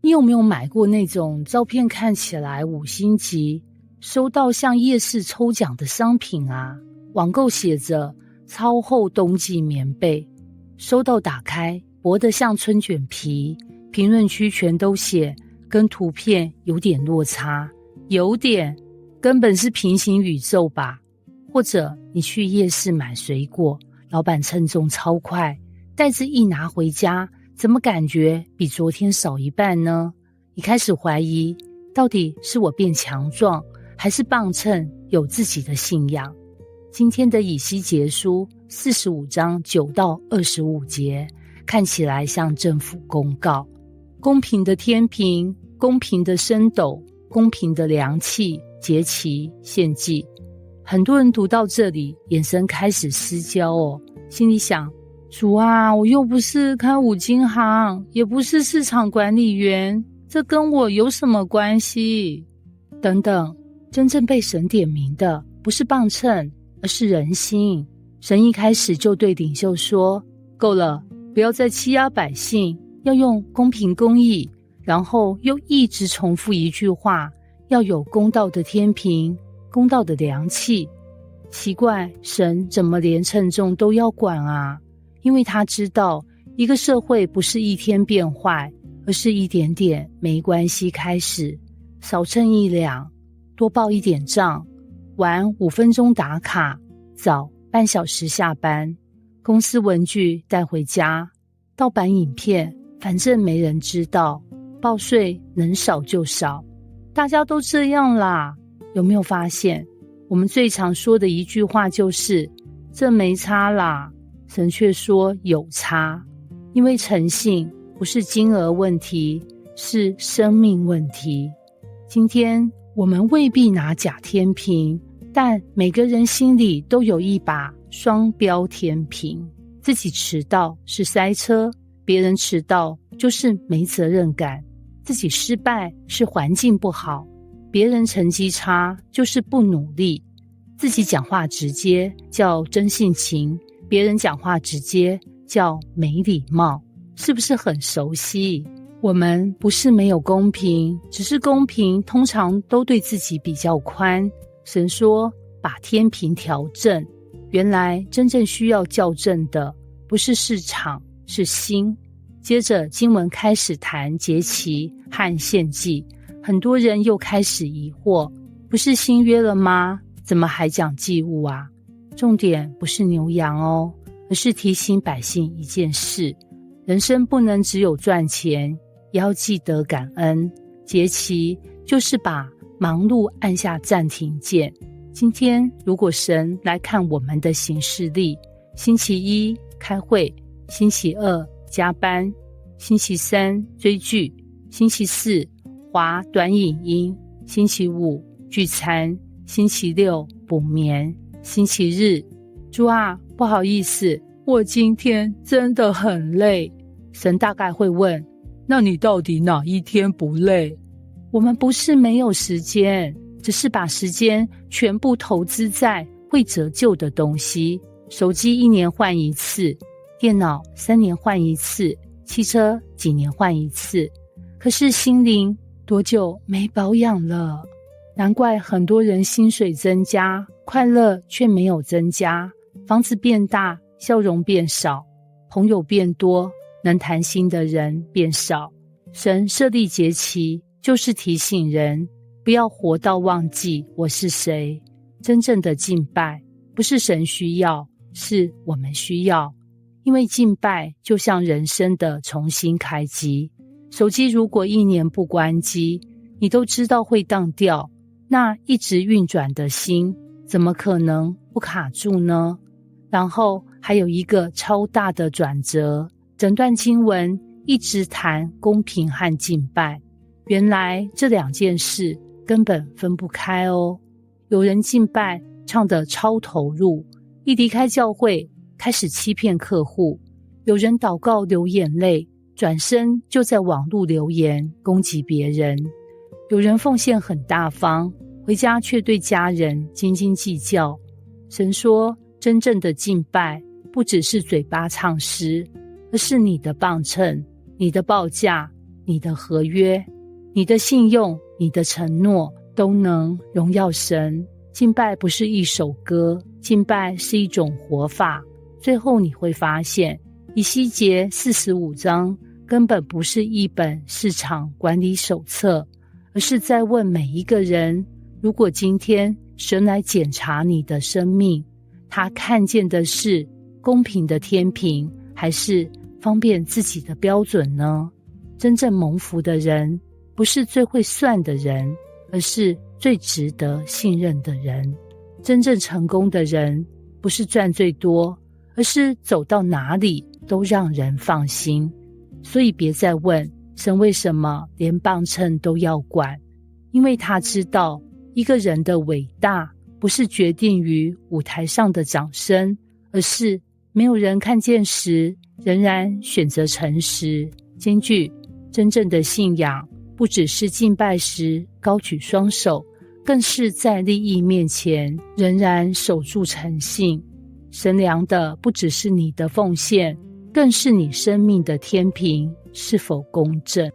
你有沒有買過那種照片看起來5星級，收到像夜市抽獎的商品啊？網購寫着超厚冬季棉被，收到打開薄得像春卷皮，評論區全都寫跟圖片有點落差，有點，根本是平行宇宙吧？或者你去夜市買水果，老闆稱重超快，袋子一拿回家，怎麼感覺比昨天少一半呢？你開始懷疑，到底是我變強壯，還是磅秤有自己的信仰？今天的以西結書45章9到25節，看起來像政府公告，公平的天平，公平的升斗，公平的量器，節期，獻祭。很多人讀到這裡，眼神開始失焦哦，心裡想，主啊，我又不是開五金行，也不是市場管理員，這跟我有什麼關係？等等，真正被神點名的不是磅秤，而是人心。神一開始就對領袖說，夠了，不要再欺壓百姓，要用公平公義，然後又一直重複一句話，要有公道的天平，公道的量器。奇怪，神怎麼連稱重都要管啊？因為他知道，一個社會不是一天變壞，而是一點點沒關係開始，少稱1兩，多報一點賬，晚5分鐘打卡，早半小時下班，公司文具帶回家，盜版影片，反正沒人知道，報稅能少就少，大家都這樣啦。有沒有發現，我們最常說的一句話就是這沒差啦，神卻說有差，因為誠信不是金額問題，是生命問題。今天我們未必拿假天平，但每個人心裡都有一把雙標天平，自己遲到是塞車，別人遲到就是沒責任感，自己失敗是環境不好，別人成績差就是不努力，自己講話直接叫真性情，別人講話直接叫沒禮貌，是不是很熟悉？我們不是沒有公平，只是公平通常都對自己比較寬。神說把天平調正，原來真正需要校正的不是市場，是心。接着經文開始談節期和獻祭，很多人又開始疑惑，不是新約了嗎？怎麼還講祭物啊？重點不是牛羊哦，而是提醒百姓一件事，人生不能只有賺錢，也要記得感恩。節期就是把忙碌按下暫停鍵。今天如果神來看我們的行事曆，星期一開會，星期二加班，星期三追劇，星期四滑短影音，星期五聚餐，星期六補眠，星期日，主啊，不好意思，我今天真的很累。神大概會問，那你到底哪一天不累？我們不是沒有時間，只是把時間全部投資在會折舊的東西。手機1年換一次，電腦3年換一次，汽車幾年換一次。可是心靈多久沒保養了？難怪很多人薪水增加，快樂卻沒有增加，房子變大，笑容變少，朋友變多，能談心的人變少。神設立節期，就是提醒人不要活到忘記我是誰。真正的敬拜不是神需要，是我們需要。因為敬拜就像人生的重新開機，手機如果1年不關機，你都知道會當掉，那一直運轉的心怎麼可能不卡住呢？然後還有一個超大的轉折，整段經文一直談公平和敬拜，原來這2件事根本分不開哦。有人敬拜唱得超投入，一離開教會開始欺騙客戶；有人禱告流眼淚，轉身就在網絡留言攻擊別人；有人奉獻很大方，回家卻對家人斤斤計較。神說，真正的敬拜不只是嘴巴唱詩，而是你的磅秤、你的報價、你的合約、你的信用、你的承諾都能榮耀神。敬拜不是一首歌，敬拜是一種活法。最後你會發現，以西結45章根本不是一本市場管理手冊，而是在問每一個人，如果今天神來檢查你的生命，他看見的是公平的天平，還是方便自己的標準呢？真正蒙福的人，不是最會算的人，而是最值得信任的人。真正成功的人，不是賺最多，而是走到哪裡都讓人放心。所以別再問神為什麼連磅秤都要管，因為他知道一個人的偉大不是決定於舞台上的掌聲，而是沒有人看見時仍然選擇誠實堅拒。真正的信仰不只是敬拜時高舉雙手，更是在利益面前仍然守住誠信。神量的不只是你的奉獻，更是你生命的天平是否公正。